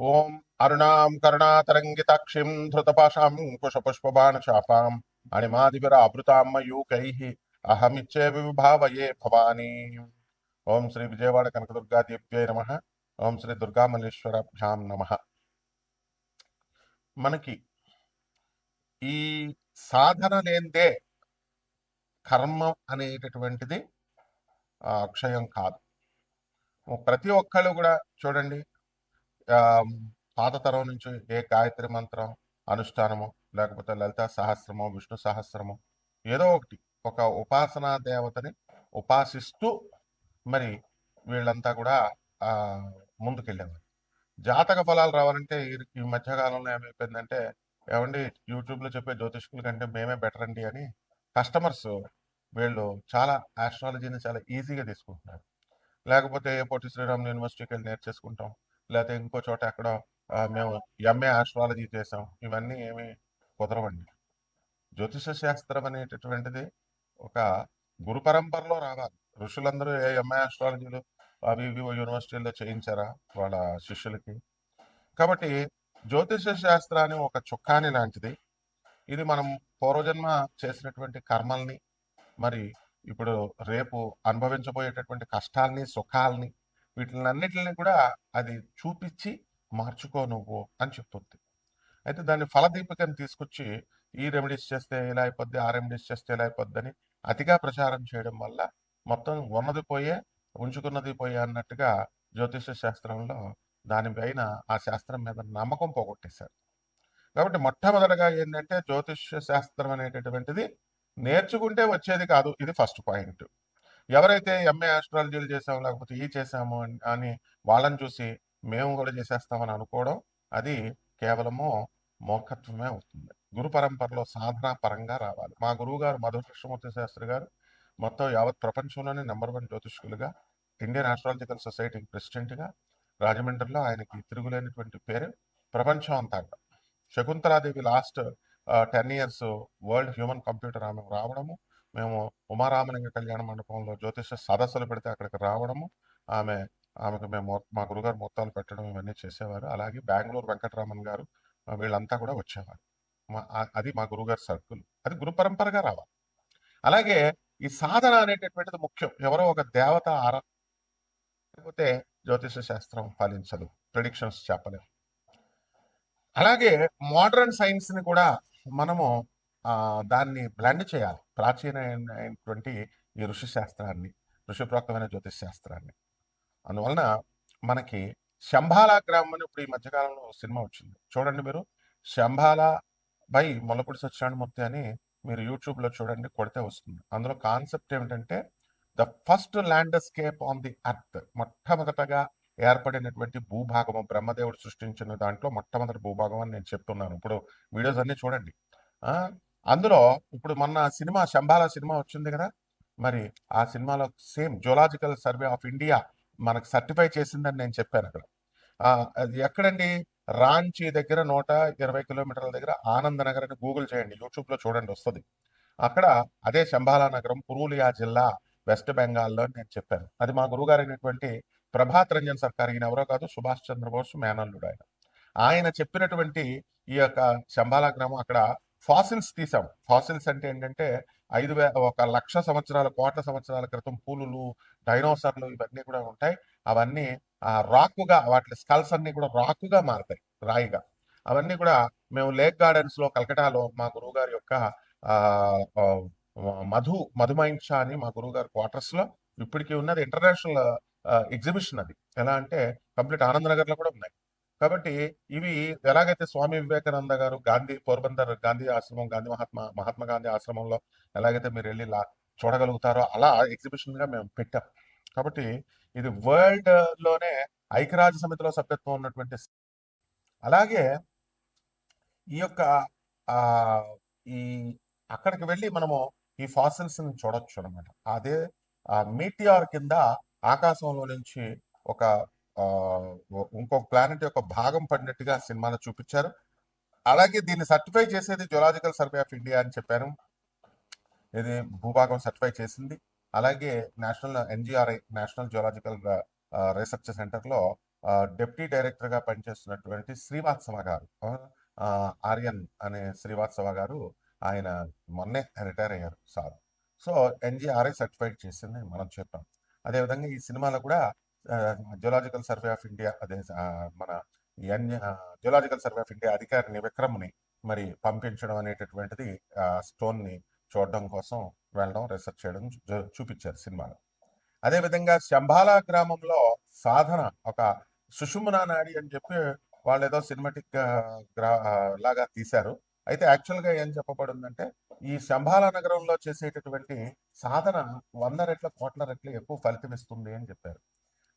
ఓం అరుణాం కరుణాతరంగితాక్షిం ధృతపాశాం కుశపుష్పబాణచాపాం అణిమాదిభిరావృతాం మయూకైః అహమిచ్చేవి విభావయే భవానీ. ఓం శ్రీ విజయవాడ కనకదుర్గాదేవ్యై నమః. ఓం శ్రీ దుర్గామల్లేశ్వరాభ్యాం నమః. మనకి ఈ సాధన లేనిదే కర్మ అనేటటువంటిది అక్షయం కాదు. ప్రతి ఒక్కళ్ళు కూడా చూడండి, ఆ, పాత తరం నుంచి ఏ గాయత్రి మంత్రం అనుష్ఠానము, లేకపోతే లలితా సహస్రము, విష్ణు సహస్రము, ఏదో ఒకటి ఒక ఉపాసనా దేవతని ఉపాసిస్తూ మరి వీళ్ళంతా కూడా ఆ ముందుకెళ్ళేవారు. జాతక ఫలాలు రావాలంటే ఈ మధ్యకాలంలో ఏమైపోయిందంటే, ఏమండి యూట్యూబ్లో చెప్పే జ్యోతిష్కుల కంటే మేమే బెటర్ అండి అని కస్టమర్స్ వీళ్ళు చాలా ఆస్ట్రాలజీని చాలా ఈజీగా తీసుకుంటున్నారు. లేకపోతే పొట్టి శ్రీరాములు యూనివర్సిటీకి వెళ్ళి నేర్చేసుకుంటాం, లేకపోతే ఇంకో చోట ఎక్కడో మేము ఎంఏ ఆస్ట్రాలజీ చేసాం. ఇవన్నీ ఏమి కుదరవండి. జ్యోతిష శాస్త్రం అనేటటువంటిది ఒక గురు పరంపరలో రావాలి. ఋషులందరూ ఏ ఎంఏ ఆస్ట్రాలజీలు అవి ఇవి యూనివర్సిటీల్లో చేయించారా వాళ్ళ శిష్యులకి? కాబట్టి జ్యోతిష శాస్త్రాన్ని ఒక చుక్కాని లాంటిది. ఇది మనం పూర్వజన్మ చేసినటువంటి కర్మల్ని, మరి ఇప్పుడు రేపు అనుభవించబోయేటటువంటి కష్టాల్ని, సుఖాల్ని, వీటిలన్నిటిని కూడా అది చూపించి మార్చుకో నువ్వు అని చెప్తుంది. అయితే దాన్ని ఫలదీపికను తీసుకొచ్చి ఈ రెమెడీస్ చేస్తే ఇలా అయిపోద్ది, ఆ రెమెడీస్ చేస్తే ఇలా అయిపోద్ది అని అతిగా ప్రచారం చేయడం వల్ల మొత్తం ఉన్నది పోయే, ఉంచుకున్నది పోయే అన్నట్టుగా జ్యోతిష శాస్త్రంలో దానిపైన ఆ శాస్త్రం మీద నమ్మకం పోగొట్టేశారు. కాబట్టి మొట్టమొదటిగా ఏంటంటే జ్యోతిష శాస్త్రం అనేటటువంటిది నేర్చుకుంటే వచ్చేది కాదు. ఇది ఫస్ట్ పాయింట్. ఎవరైతే ఎంఏ ఆస్ట్రాలజీలు చేసాము, లేకపోతే ఈ చేసాము అని వాళ్ళని చూసి మేము కూడా చేసేస్తామని అనుకోవడం, అది కేవలము మూర్ఖత్వమే అవుతుంది. గురు పరంపరలో సాధనా పరంగా రావాలి. మా గురువు గారు మధు కృష్ణమూర్తి శాస్త్రి గారు మొత్తం యావత్ ప్రపంచంలోనే నెంబర్ 1 జ్యోతిష్కులుగా, ఇండియన్ ఆస్ట్రాలజికల్ సొసైటీ ప్రెసిడెంట్గా, రాజమండ్రిలో ఆయనకి తిరుగులేనటువంటి పేరు ప్రపంచం అంతా. Shakuntala Devi last 10 years world human computer ఆమె రావడము, మేము ఉమారామలింగ కళ్యాణ మండపంలో జ్యోతిష సదస్సులు పెడితే అక్కడికి రావడము, ఆమె ఆమెకు మేము మా గురుగారు మొత్తాలు పెట్టడం ఇవన్నీ చేసేవారు. అలాగే బెంగళూరు వెంకటరామన్ గారు వీళ్ళంతా కూడా వచ్చేవారు. అది మా గురుగారి సర్కిల్. అది గురు పరంపరగా రావాలి. అలాగే ఈ సాధన అనేటటువంటిది ముఖ్యం. ఎవరో ఒక దేవత లేకపోతే జ్యోతిష శాస్త్రం ఫలించదు, ప్రిడిక్షన్స్ చెప్పలేము. అలాగే మోడర్న్ సైన్స్ ని కూడా మనము దాన్ని బ్లెండ్ చేయాలి. ప్రాచీనమైనటువంటి ఈ ఋషి శాస్త్రాన్ని, ఋషిప్రోక్తమైన జ్యోతిష్ శాస్త్రాన్ని. అందువలన మనకి శంబాలా గ్రామం అని ఇప్పుడు ఈ మధ్యకాలంలో సినిమా వచ్చింది చూడండి మీరు. శంబాలా బై ముల్లపూడి సత్యనారాయణమూర్తి అని మీరు యూట్యూబ్లో చూడండి, కొడితే వస్తుంది. అందులో కాన్సెప్ట్ ఏమిటంటే the first landscape on the earth. మొట్టమొదటగా ఏర్పడినటువంటి భూభాగము బ్రహ్మదేవుడు సృష్టించిన దాంట్లో మొట్టమొదటి భూభాగం అని నేను చెప్తున్నాను. ఇప్పుడు వీడియోస్ అన్ని చూడండి. అందులో ఇప్పుడు మొన్న సినిమా శంబాలా సినిమా వచ్చింది కదా, మరి ఆ సినిమాలో same zoological survey of India మనకు సర్టిఫై చేసిందని నేను చెప్పాను అక్కడ. అది ఎక్కడండి? రాంచీ దగ్గర 120 కిలోమీటర్ల దగ్గర ఆనంద నగర్ అని గూగుల్ చేయండి, యూట్యూబ్లో చూడండి వస్తుంది. అక్కడ అదే శంబాలా నగరం, పురూలియా జిల్లా, వెస్ట్ బెంగాల్లో నేను చెప్పాను. అది మా గురువుగారు అయినటువంటి ప్రభాత్ రంజన్ సర్కార్, ఈయన ఎవరో కాదు, సుభాష్ చంద్రబోస్ మేనల్లుడు ఆయన. ఆయన చెప్పినటువంటి ఈ యొక్క శంబాలా గ్రామం, అక్కడ ఫాసిల్స్ తీసాం. ఫాసిల్స్ అంటే ఏంటంటే 1,00,000 సంవత్సరాల, కోట్ల సంవత్సరాల క్రితం పూలులు, డైనోసార్లు ఇవన్నీ కూడా ఉంటాయి. అవన్నీ రాకుగా, వాటి స్కల్స్ అన్ని కూడా రాకుగా మారతాయి, రాయిగా. అవన్నీ కూడా మేము లేక్ గార్డెన్స్ లో కలకటాలో మా గురువు గారి యొక్క ఆ మధుమైంషా అని మా గురువు గారి క్వార్టర్స్ లో ఇప్పటికీ ఉన్నది. ఇంటర్నేషనల్ ఎగ్జిబిషన్ అది. ఎలా అంటే కంప్లీట్ ఆనందనగర్ లో కూడా ఉన్నాయి. కాబట్టి ఇవి ఎలాగైతే స్వామి వివేకానంద గారు గాంధీ పోర్బందర్ గాంధీ ఆశ్రమం, మహాత్మా గాంధీ ఆశ్రమంలో ఎలాగైతే మీరు వెళ్ళి చూడగలుగుతారో అలా ఎగ్జిబిషన్ గా మేము పెట్టాం. కాబట్టి ఇది వరల్డ్ లోనే ఐక్యరాజ్య సమితిలో సభ్యత్వం ఉన్నటువంటి. అలాగే ఈ యొక్క ఆ ఈ అక్కడికి వెళ్ళి మనము ఈ ఫాసిల్స్ ని చూడొచ్చు అనమాట. అదే మీటిఆర్ కింద ఆకాశంలో నుంచి ఒక ఇంకొక ప్లానెట్ యొక్క భాగం పడినట్టుగా సినిమాలో చూపించారు. అలాగే దీన్ని సర్టిఫై చేసేది జులాజికల్ సర్వే ఆఫ్ ఇండియా అని చెప్పాను. ఇది భూభాగం సర్టిఫై చేసింది. అలాగే national NGRI, national geological research centre లో డిప్యూటీ డైరెక్టర్గా పనిచేస్తున్నటువంటి శ్రీవాత్సవ గారు, ఆర్యన్ అనే శ్రీవాత్సవ గారు, ఆయన మొన్నే రిటైర్ అయ్యారు సార్. సో ఎన్జిఆర్ఐ సర్టిఫైడ్ చేసింది మనం చెప్పాం. అదేవిధంగా ఈ సినిమాలో కూడా జియోలాజికల్ సర్వే ఆఫ్ ఇండియా, అదే మన జియోలాజికల్ సర్వే ఆఫ్ ఇండియా అధికారిని విక్రమ్ని మరి పంపించడం అనేటటువంటిది, స్టోన్ని చూడడం కోసం వెళ్ళడం, రీసెర్చ్ చేయడం చూపించారు సినిమాలో. అదేవిధంగా శంబాలా గ్రామంలో సాధన ఒక సుషుమ్నా నాడి అని చెప్పి వాళ్ళు ఏదో సినిమాటిక్ లాగా తీశారు. అయితే యాక్చువల్గా ఏం చెప్పబడిందంటే ఈ శంబాలా నగరంలో చేసేటటువంటి సాధన 100 రెట్ల కోట్ల రెట్లు ఎక్కువ ఫలితం ఇస్తుంది అని చెప్పారు.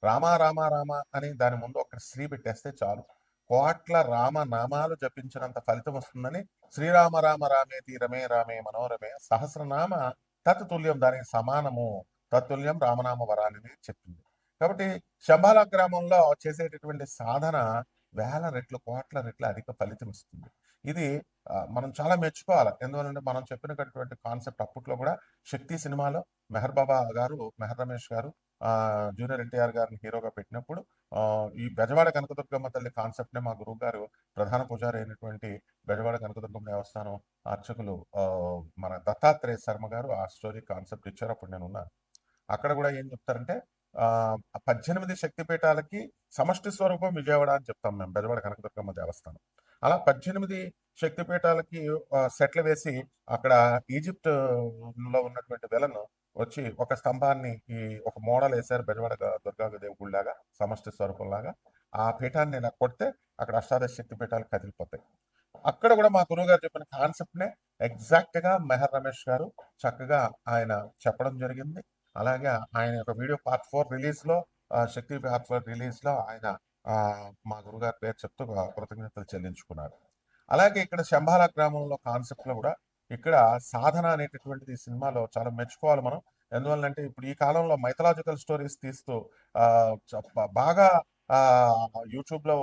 రామ రామ రామ అని దాని ముందు ఒక శ్రీ పెట్టేస్తే చాలు, కోట్ల రామ నామాలు జపించినంత ఫలితం వస్తుందని శ్రీరామ రామ రామేతి రమే రామే మనోరమే సహస్రనామ తత్తుల్యం, దానికి సమానము, తత్తుల్యం రామనామ వరాన్ని చెప్పింది. కాబట్టి శంబాలా గ్రామంలో చేసేటటువంటి సాధన వేల రెట్లు కోట్ల రెట్లు అధిక ఫలితం ఇస్తుంది. ఇది మనం చాలా మెచ్చుకోవాలి. ఎందువల్లంటే మనం చెప్పినటువంటి కాన్సెప్ట్ అప్పట్లో కూడా శక్తి సినిమాలో మెహర్ బాబా గారు, మెహర్ రమేష్ గారు జూనియర్ ఎన్టీఆర్ గారిని హీరోగా పెట్టినప్పుడు ఈ బెజవాడ కనకదుర్గమ్మ తల్లి కాన్సెప్ట్ నే మా గురువు గారు, ప్రధాన పూజారి అయినటువంటి బెజవాడ కనకదుర్గమ్మ దేవస్థానం అర్చకులు మన దత్తాత్రేయ శర్మ గారు ఆ స్టోరీ కాన్సెప్ట్ ఇచ్చారు. అప్పుడు నేను ఉన్నాను. అక్కడ కూడా ఏం చెప్తారంటే 18 శక్తిపీఠాలకి సమష్టి స్వరూపం విజయవాడ అని చెప్తాం మేము, బెజవాడ కనకదుర్గమ్మ దేవస్థానం. అలా 18 శక్తిపీఠాలకి సెట్లు వేసి అక్కడ ఈజిప్ట్ లో ఉన్నటువంటి వెలను వచ్చి ఒక స్తంభాన్ని ఒక మోడల్ వేశారు బెజవాడ దుర్గాదేవి గుడిలాగా, సమష్టి స్వరూపం లాగా. ఆ పీఠాన్ని ఇలా కొడితే అక్కడ అష్టాదశ శక్తి పీఠాలు కదిలిపోతాయి. అక్కడ కూడా మా గురువు గారు చెప్పిన కాన్సెప్ట్ నే ఎగ్జాక్ట్ గా మెహర్ రమేష్ గారు చక్కగా ఆయన చెప్పడం జరిగింది. అలాగే ఆయన యొక్క వీడియో పార్ట్ 4 రిలీజ్ లో, శక్తి పార్ట్ 4 రిలీజ్ లో ఆయన మా గురుగారి పేరు చెప్తూ కృతజ్ఞతలు చెల్లించుకున్నారు. అలాగే ఇక్కడ శంబాలా గ్రామంలో కాన్సెప్ట్ లో కూడా ఇక్కడ సాధన అనేటటువంటిది ఈ సినిమాలో చాలా మెచ్చుకోవాలి మనం. ఎందువల్లంటే ఇప్పుడు ఈ కాలంలో మైథలాజికల్ స్టోరీస్ తీస్తూ బాగా యూట్యూబ్ లో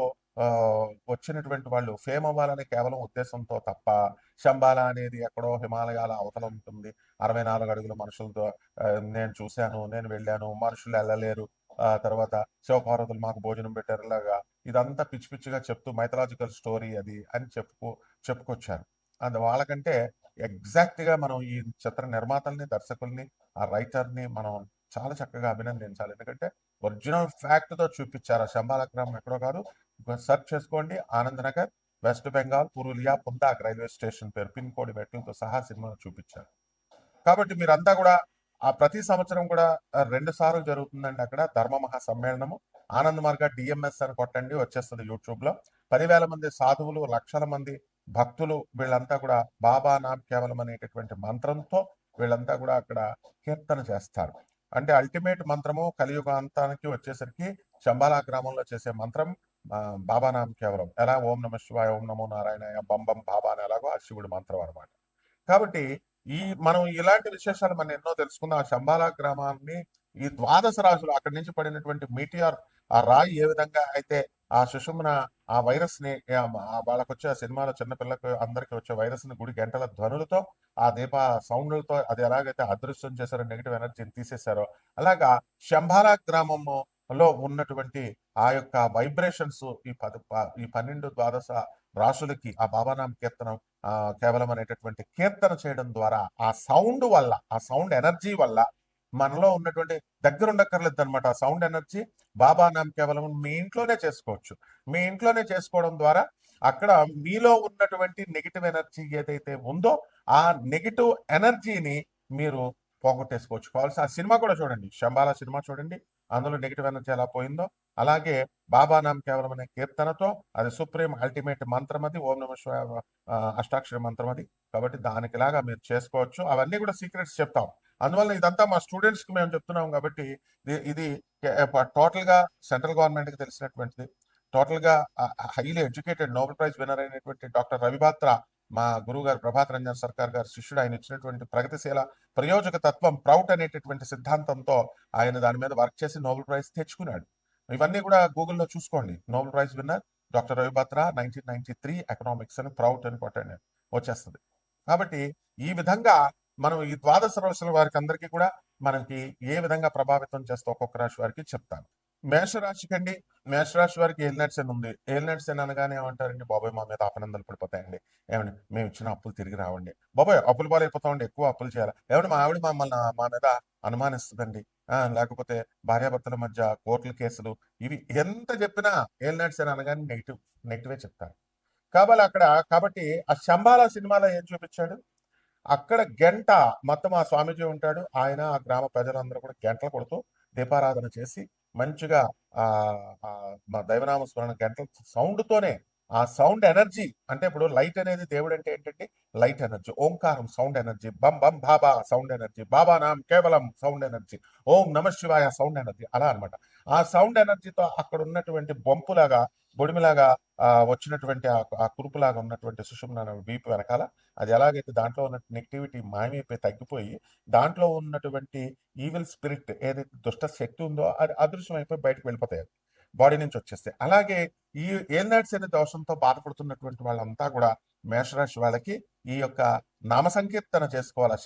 వచ్చినటువంటి వాళ్ళు ఫేమ్ అవ్వాలనే కేవలం ఉద్దేశంతో తప్ప, శంబాలా అనేది ఎక్కడో హిమాలయాల అవతల ఉంటుంది, 64 అడుగుల మనుషులతో నేను చూశాను, నేను వెళ్ళాను, మనుషులు వెళ్ళలేరు, తర్వాత శివపార్వతులు మాకు భోజనం పెట్టారు, ఇలాగా ఇదంతా పిచ్చి పిచ్చిగా చెప్తూ మైథలాజికల్ స్టోరీ అది అని చెప్పుకొచ్చారు. అది వాళ్ళకంటే ఎగ్జాక్ట్ గా మనం ఈ చిత్ర నిర్మాతల్ని, దర్శకుల్ని, ఆ రైటర్ని మనం చాలా చక్కగా అభినందించాలి. ఎందుకంటే ఒరిజినల్ ఫ్యాక్ట్ తో చూపించారు. ఆ శంబాలా గ్రామం ఎక్కడో కాదు, సెర్చ్ చేసుకోండి, ఆనంద్ నగర్, వెస్ట్ బెంగాల్, పురులియా, పుందాక్ రైల్వే స్టేషన్ పేరు, పిన్ కోడ్ మెట్లతో సహా సినిమాలో చూపించారు. కాబట్టి మీరంతా కూడా ప్రతి సంవత్సరం కూడా 2 సార్లు జరుగుతుందండి అక్కడ ధర్మ మహా సమ్మేళనము. ఆనంద్ మార్గ డిఎంఎస్ అని కొట్టండి, వచ్చేస్తుంది యూట్యూబ్ లో. 10,000 మంది సాధువులు, లక్షల మంది భక్తులు, వీళ్ళంతా కూడా బాబా నామ్ కేవలం అనేటటువంటి మంత్రంతో వీళ్ళంతా కూడా అక్కడ కీర్తన చేస్తారు. అంటే అల్టిమేట్ మంత్రము కలియుగాంతానికి వచ్చేసరికి శంబాలా గ్రామంలో చేసే మంత్రం బాబా నామ్ కేవలం. ఎలా ఓం నమ శివాయ, ఓం నమో నారాయణ, బం బం బాబా అని ఎలాగో ఆ శివుడి మంత్రం అనమాట. కాబట్టి మనం ఇలాంటి విశేషాలు మనం ఎన్నో తెలుసుకుందాం. ఆ శంబాలా గ్రామాన్ని ఈ ద్వాదశ రాజులు అక్కడి నుంచి పడినటువంటి మీటిఆర్, ఆ రాయి ఏ విధంగా అయితే ఆ సుషుమ్న ఆ వైరస్ ని వాళ్ళకి వచ్చే సినిమాలో చిన్నపిల్లలకు అందరికి వచ్చే వైరస్ ని గుడి గంటల ధ్వనులతో, ఆ దీప సౌండ్లతో అది ఎలాగైతే అదృశ్యం చేశారో, నెగిటివ్ ఎనర్జీని తీసేశారో, అలాగా శంబాలా గ్రామంలో ఉన్నటువంటి ఆ యొక్క వైబ్రేషన్స్ ఈ 12 ద్వాదశ రాసులకి ఆ బాబానామ కీర్తనం కేవలం అనేటటువంటి కీర్తన చేయడం ద్వారా ఆ సౌండ్ వల్ల, ఆ సౌండ్ ఎనర్జీ వల్ల మనలో ఉన్నటువంటి దగ్గర ఉండక్కర్లేదు అనమాట. ఆ సౌండ్ ఎనర్జీ బాబా నామ్ కేవలం మీ ఇంట్లోనే చేసుకోవచ్చు. మీ ఇంట్లోనే చేసుకోవడం ద్వారా అక్కడ మీలో ఉన్నటువంటి నెగిటివ్ ఎనర్జీ ఏదైతే ఉందో ఆ నెగిటివ్ ఎనర్జీని మీరు పోగొట్టేసుకోవచ్చు. కావాల్సి ఆ సినిమా కూడా చూడండి, శంబాలా సినిమా చూడండి, అందులో నెగిటివ్ ఎనర్జీ ఎలా పోయిందో. అలాగే బాబా నామ్ కేవలం అనే కీర్తనతో, అది సుప్రీం అల్టిమేట్ మంత్రం, అది ఓం నమ శివాయ అష్టాక్షరి మంత్రం అది. కాబట్టి దానికిలాగా మీరు చేసుకోవచ్చు. అవన్నీ కూడా సీక్రెట్స్ చెప్తాం. అందువల్ల ఇదంతా మా స్టూడెంట్స్ కి మేము చెప్తున్నాం. కాబట్టి ఇది టోటల్ గా సెంట్రల్ గవర్నమెంట్ కి తెలిసినటువంటిది. టోటల్ గా highly educated Nobel prize winner అయినటువంటి డాక్టర్ రవిబాత్ర, మా గురువు గారు ప్రభాత్ రంజన్ సర్కార్ గారు శిష్యుడు. ఆయన ఇచ్చినటువంటి ప్రగతిశీల ప్రయోజక తత్వం, ప్రౌట్ అనేటటువంటి సిద్ధాంతంతో ఆయన దాని మీద వర్క్ చేసి నోబెల్ ప్రైజ్ తెచ్చుకున్నాడు. ఇవన్నీ కూడా గూగుల్లో చూసుకోండి. Nobel prize winner doctor Ravi Batra 1993 economics అని ప్రౌట్ అని కొట్టండి, వచ్చేస్తుంది. కాబట్టి ఈ విధంగా మనం ఈ ద్వాదశ రాశుల వారికి అందరికీ కూడా మనకి ఏ విధంగా ప్రభావితం చేస్తే ఒక్కొక్క రాశి వారికి చెప్తాను. మేషరాశికి అండి, మేషరాశి వారికి ఏలినాటి శని ఉంది. ఏలినాటి శని అనగానే ఏమంటారండి, బాబాయ్ మా మీద అపనిందలు పడిపోతాయండి, ఏమండి మేము ఇచ్చిన అప్పులు తిరిగి రావండి, బాబాయ్ అప్పులు పాలైపోతామండి, ఎక్కువ అప్పులు చేయాలి, ఏమంటే మా ఆవిడ మమ్మల్ని మా మీద అనుమానిస్తుందండి, లేకపోతే భార్యాభర్తల మధ్య కోర్టుల కేసులు, ఇవి ఎంత చెప్పినా ఏలినాటి శని అనగానే నెగిటివే చెప్తారు. కాబట్టి ఆ శంబాల సినిమాలో ఏం చూపించాడు, అక్కడ గంట మొత్తం ఆ స్వామీజీ ఉంటాడు, ఆయన ఆ గ్రామ ప్రజలందరూ కూడా గంటలు కొడుతూ దీపారాధన చేసి మంచిగా ఆ ఆ మా దైవనామ స్మరణ గంటల సౌండ్ తోనే, ఆ సౌండ్ ఎనర్జీ అంటే ఇప్పుడు లైట్ అనేది దేవుడు అంటే ఏంటంటే లైట్ ఎనర్జీ, ఓంకారం సౌండ్ ఎనర్జీ, బం బం బాబా సౌండ్ ఎనర్జీ, బాబా నామ్ కేవలం సౌండ్ ఎనర్జీ, ఓం నమ శివాయ సౌండ్ ఎనర్జీ, అలా అన్నమాట. ఆ సౌండ్ ఎనర్జీతో అక్కడ ఉన్నటువంటి బొంపులాగా, బొడిమిలాగా వచ్చినటువంటి ఆ కురుపులాగా ఉన్నటువంటి సుషుమ్న వీపు వెనకాల, అది ఎలాగైతే దాంట్లో ఉన్న నెగిటివిటీ మాయమైపోయి తగ్గిపోయి, దాంట్లో ఉన్నటువంటి ఈవిల్ స్పిరిట్ ఏదైతే దుష్ట శక్తి ఉందో అది అదృశ్యం అయిపోయి బయటకు వెళ్ళిపోతాయి, బాడీ నుంచి వచ్చేస్తే. అలాగే ఈ ఏలినాటి శని దోషంతో బాధపడుతున్నటువంటి వాళ్ళంతా కూడా మేషరాశి వాళ్ళకి ఈ యొక్క నామ సంకీర్తన చేసుకోవాలి.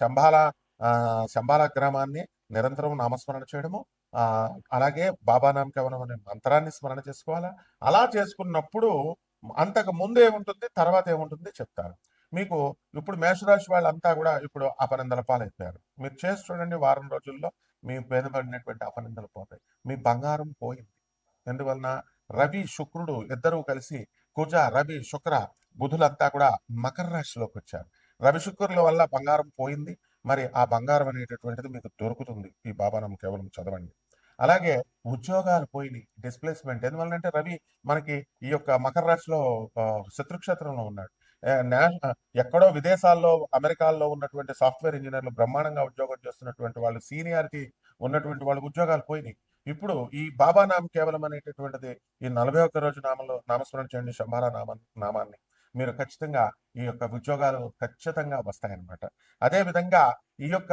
శంబాల గ్రామాన్ని నిరంతరం నామస్మరణ చేయడము, ఆ అలాగే బాబా నామ కేవలం అనే మంత్రాన్ని స్మరణ చేసుకోవాలా. అలా చేసుకున్నప్పుడు అంతకు ముందు ఏముంటుంది, తర్వాత ఏముంటుంది చెప్తారు మీకు. ఇప్పుడు మేషరాశి వాళ్ళంతా కూడా ఇప్పుడు అపనిందల పాలైపోయారు. మీరు చేసి చూడండి, వారం రోజుల్లో మీ మీద పడినటువంటి అపనిందలు పోతాయి. మీ బంగారం పోయింది. ఎందువలన రవి శుక్రుడు ఇద్దరూ కలిసి, రవి శుక్ర బుధులంతా కూడా మకర రాశిలోకి వచ్చారు. రవి శుక్రుల వల్ల బంగారం పోయింది. మరి ఆ బంగారం అనేటటువంటిది మీకు దొరుకుతుంది ఈ బాబానం కేవలం చదవండి. అలాగే ఉద్యోగాలు పోయినాయి, డిస్ప్లేస్మెంట్. ఎందువల్లంటే రవి మనకి ఈ యొక్క మకర రాశిలో శత్రుక్షేత్రంలో ఉన్నాడు. ఏ, నా- ఎక్కడో విదేశాల్లో అమెరికాల్లో ఉన్నటువంటి సాఫ్ట్వేర్ ఇంజనీర్లు బ్రహ్మాండంగా ఉద్యోగం చేస్తున్నటువంటి వాళ్ళు, సీనియారిటీ ఉన్నటువంటి వాళ్ళ ఉద్యోగాలు పోయినాయి. ఇప్పుడు ఈ బాబా నామ కేవలం అనేటటువంటిది, ఈ 41 రోజు నామస్మరణ చేయండి శంభాల నామాన్ని, మీరు ఖచ్చితంగా ఈ యొక్క ఉద్యోగాలు ఖచ్చితంగా వస్తాయన్నమాట. అదే విధంగా ఈ యొక్క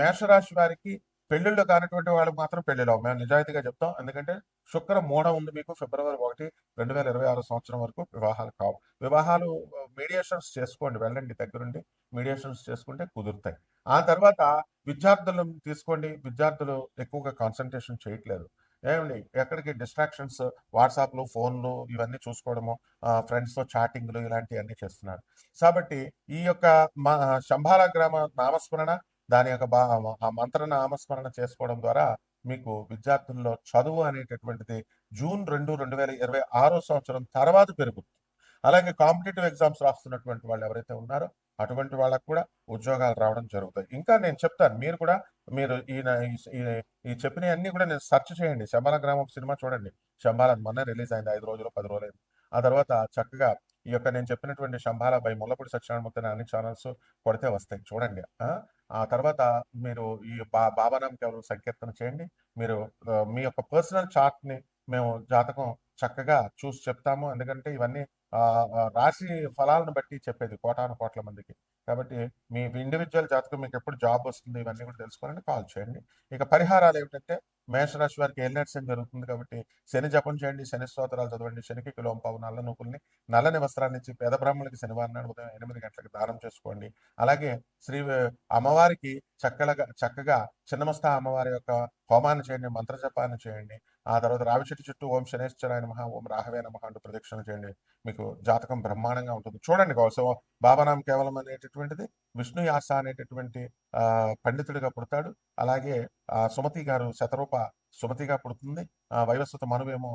మేషరాశి వారికి పెళ్లిళ్ళు కానటువంటి వాళ్ళకి మాత్రం పెళ్లిలో మేము నిజాయితీగా చెప్తాం. ఎందుకంటే శుక్ర మూఢం ఉంది మీకు, ఫిబ్రవరి 1, 2026 సంవత్సరం వరకు వివాహాలు కావు. వివాహాలు మీడియేషన్స్ చేసుకోండి, వెళ్ళండి దగ్గరుండి మీడియేషన్స్ చేసుకుంటే కుదురుతాయి. ఆ తర్వాత విద్యార్థులను తీసుకోండి, విద్యార్థులు ఎక్కువగా కాన్సన్ట్రేషన్ చేయట్లేదు. ఏమండి ఎక్కడికి డిస్ట్రాక్షన్స్, వాట్సాప్లు, ఫోన్లు ఇవన్నీ చూసుకోవడము, ఫ్రెండ్స్తో చాటింగ్లు ఇలాంటివన్నీ చేస్తున్నారు. కాబట్టి ఈ యొక్క మా శంభాల గ్రామ నామస్మరణ, దాని యొక్క ఆ మంత్ర నామస్మరణ చేసుకోవడం ద్వారా మీకు విద్యార్థుల్లో చదువు అనేటటువంటిది జూన్ 2, 2026 సంవత్సరం తర్వాత పెరుగుతుంది. అలాగే కాంపిటేటివ్ ఎగ్జామ్స్ రాస్తున్నటువంటి వాళ్ళు ఎవరైతే ఉన్నారో అటువంటి వాళ్ళకు కూడా ఉద్యోగాలు రావడం జరుగుతాయి. ఇంకా నేను చెప్తాను, మీరు కూడా మీరు ఈ చెప్పినవన్నీ కూడా నేను సెర్చ్ చేయండి. శంబాల గ్రామం సినిమా చూడండి. శంబాల మొన్న రిలీజ్ అయింది, 5 రోజులు 10 రోజులు అయింది. ఆ తర్వాత చక్కగా ఈ యొక్క నేను చెప్పినటువంటి శంబాల బై ముల్లపూడి సత్యనారాయణమూర్తి అనే అన్ని ఛానల్స్ కొడితే వస్తాయి, చూడండి. ఆ తర్వాత మీరు ఈ బాబానాం కేవలం సంకీర్తన చేయండి. మీరు మీ యొక్క పర్సనల్ చార్ట్ ని మేము జాతకం చక్కగా చూసి చెప్తాము. ఎందుకంటే ఇవన్నీ రాశి ఫలాలను బట్టి చెప్పేది కోటాను కోట్ల మందికి. కాబట్టి మీ ఇండివిజువల్ జాతకం మీకు ఎప్పుడు జాబ్ వస్తుంది ఇవన్నీ కూడా తెలుసుకోవాలని కాల్ చేయండి. ఇక పరిహారాలు ఏమిటంటే, మేషరాశి వారికి ఏలినాటి శని జరుగుతుంది కాబట్టి శని జపం చేయండి, శని స్తోత్రాలు చదవండి, శనికి కిలోంపావు నల్ల నూకుల్ని, నల్లని వస్త్రాన్ని ఇచ్చి పేద బ్రాహ్మణులకి శనివారం నాడు ఉదయం 8 గంటలకు దానం చేసుకోండి. అలాగే శ్రీ అమ్మవారికి చక్కగా చిన్నమస్తా అమ్మవారి యొక్క హోమాన్ని చేయండి, మంత్రజపాన్ని చేయండి. ఆ తర్వాత రావి చెట్టు చుట్టూ ఓం శనేశ్వరాయ నమః, ఓం రాహవే నమః అంటూ ప్రదక్షిణ చేయండి. మీకు జాతకం బ్రహ్మాండంగా ఉంటుంది. చూడండి సో బాబానాం కేవలం అనేటటువంటిది విష్ణు యాస అనేటటువంటి పండితుడిగా పుడతాడు. అలాగే సుమతి గారు శతరూప సుమతిగా పుడుతుంది. వైవస్వత మనువేమో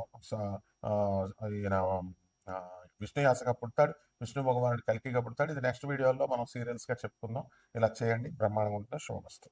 ఈయన విష్ణు యాసగా పుడతాడు. విష్ణు భగవానుడు కల్కిగా పుడతాడు. ఇది నెక్స్ట్ వీడియోలో మనం సీరియల్స్ గా చెప్పుకుందాం. ఇలా చేయండి, బ్రహ్మాండంగా ఉంటుంది. శుభమస్తు.